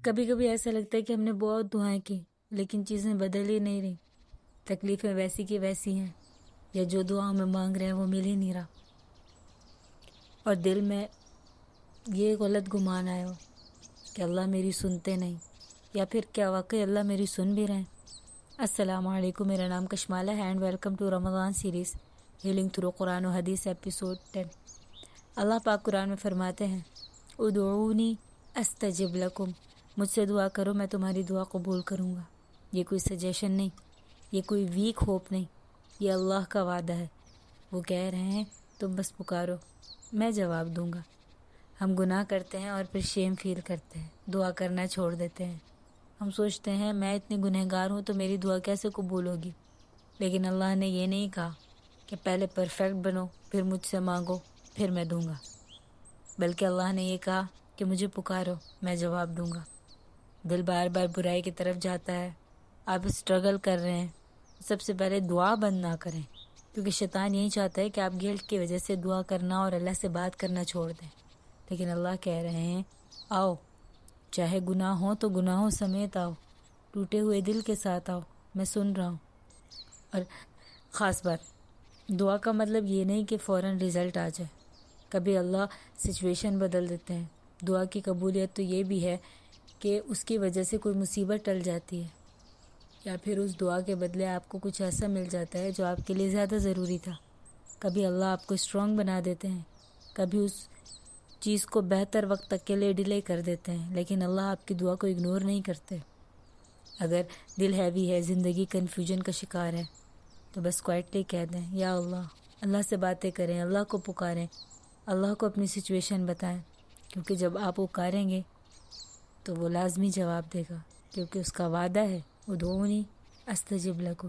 کبھی کبھی ایسا لگتا ہے کہ ہم نے بہت دعائیں کی لیکن چیزیں بدل ہی نہیں رہی، تکلیفیں ویسی کی ویسی ہیں، یا جو دعا میں مانگ رہے ہیں وہ مل ہی نہیں رہا، اور دل میں یہ غلط گمان آیا ہو کہ اللہ میری سنتے نہیں، یا پھر کیا واقعی اللہ میری سن بھی رہے ہیں۔ السلام علیکم، میرا نام کشمالہ ہے and welcome to Ramzan series healing through Quran و حدیث ایپیسوڈ 10۔ اللہ پاک قرآن میں فرماتے ہیں ادعونی استجب لکم، مجھ سے دعا کرو میں تمہاری دعا قبول کروں گا۔ یہ کوئی سجیشن نہیں، یہ کوئی ویک ہوپ نہیں، یہ اللہ کا وعدہ ہے۔ وہ کہہ رہے ہیں تم بس پکارو میں جواب دوں گا۔ ہم گناہ کرتے ہیں اور پھر شیم فیل کرتے ہیں، دعا کرنا چھوڑ دیتے ہیں۔ ہم سوچتے ہیں میں اتنی گنہگار ہوں تو میری دعا کیسے قبول ہوگی، لیکن اللہ نے یہ نہیں کہا کہ پہلے پرفیکٹ بنو پھر مجھ سے مانگو پھر میں دوں گا، بلکہ اللہ نے یہ کہا کہ مجھے پکارو میں جواب دوں گا۔ دل بار بار برائی کی طرف جاتا ہے، آپ اسٹرگل کر رہے ہیں، سب سے پہلے دعا بند نہ کریں، کیونکہ شیطان یہی چاہتا ہے کہ آپ گلٹ کی وجہ سے دعا کرنا اور اللہ سے بات کرنا چھوڑ دیں، لیکن اللہ کہہ رہے ہیں آؤ، چاہے گناہ ہو تو گناہوں سمیت آؤ، ٹوٹے ہوئے دل کے ساتھ آؤ، میں سن رہا ہوں۔ اور خاص بات، دعا کا مطلب یہ نہیں کہ فوراً رزلٹ آ جائے، کبھی اللہ سچویشن بدل دیتے ہیں۔ دعا کی قبولیت تو یہ بھی ہے کہ اس کی وجہ سے کوئی مصیبت ٹل جاتی ہے، یا پھر اس دعا کے بدلے آپ کو کچھ ایسا مل جاتا ہے جو آپ کے لیے زیادہ ضروری تھا۔ کبھی اللہ آپ کو اسٹرانگ بنا دیتے ہیں، کبھی اس چیز کو بہتر وقت تک کے لیے ڈیلے کر دیتے ہیں، لیکن اللہ آپ کی دعا کو اگنور نہیں کرتے۔ اگر دل ہیوی ہے، زندگی کنفیوژن کا شکار ہے، تو بس کوائٹلی کہہ دیں یا اللہ، اللہ سے باتیں کریں، اللہ کو پکاریں، اللہ کو اپنی سچویشن بتائیں، کیونکہ جب آپ پکاریں گے تو وہ لازمی جواب دے گا، کیونکہ اس کا وعدہ ہے ادعونی استجب لکم۔